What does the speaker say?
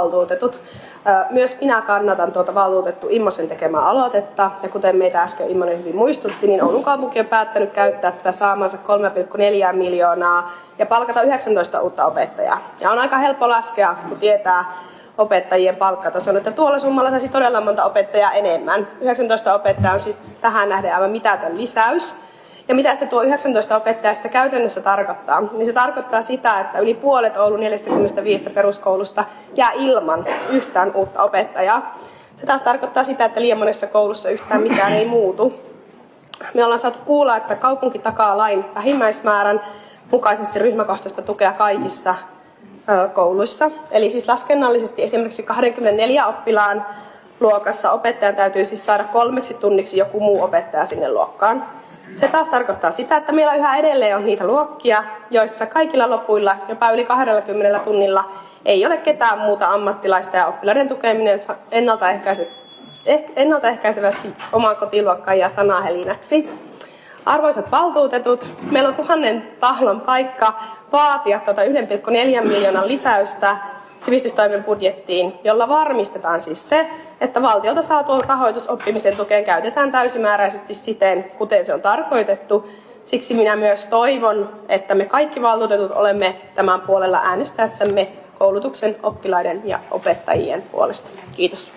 Valtuutetut. Myös minä kannatan tuota valtuutettu Immosen tekemää aloitetta, ja kuten meitä äsken Immonen hyvin muistutti, niin Oulun kaupunki on päättänyt käyttää tätä saamansa 3,4 miljoonaa ja palkata 19 uutta opettajaa. Ja on aika helppo laskea, kun tietää opettajien palkkatason, että tuolla summalla saisi todella monta opettajaa enemmän. 19 opettajaa on siis tähän nähden aivan mitätön lisäys. Ja mitä se tuo 19 opettajasta käytännössä tarkoittaa? Niin se tarkoittaa sitä, että yli puolet Oulun 45 peruskoulusta jää ilman yhtään uutta opettajaa. Se taas tarkoittaa sitä, että liian monessa koulussa yhtään mitään ei muutu. Me ollaan saatu kuulla, että kaupunki takaa lain vähimmäismäärän mukaisesti ryhmäkohtaista tukea kaikissa kouluissa. Eli siis laskennallisesti esimerkiksi 24 oppilaan luokassa opettajan täytyy siis saada 3 tunniksi joku muu opettaja sinne luokkaan. Se taas tarkoittaa sitä, että meillä yhä edelleen on niitä luokkia, joissa kaikilla lopuilla, jopa yli 20 tunnilla, ei ole ketään muuta ammattilaista ja oppilaiden tukeminen ennaltaehkäisevästi omaan kotiluokkaan ja sanahelinäksi. Arvoisat valtuutetut, meillä on 1000 tahlan paikka vaatia tuota 1,4 miljoonan lisäystä sivistystoimen budjettiin, jolla varmistetaan siis se, että valtiolta saatu rahoitus oppimisen tukeen käytetään täysimääräisesti siten, kuten se on tarkoitettu. Siksi minä myös toivon, että me kaikki valtuutetut olemme tämän puolella äänestäessämme koulutuksen, oppilaiden ja opettajien puolesta. Kiitos.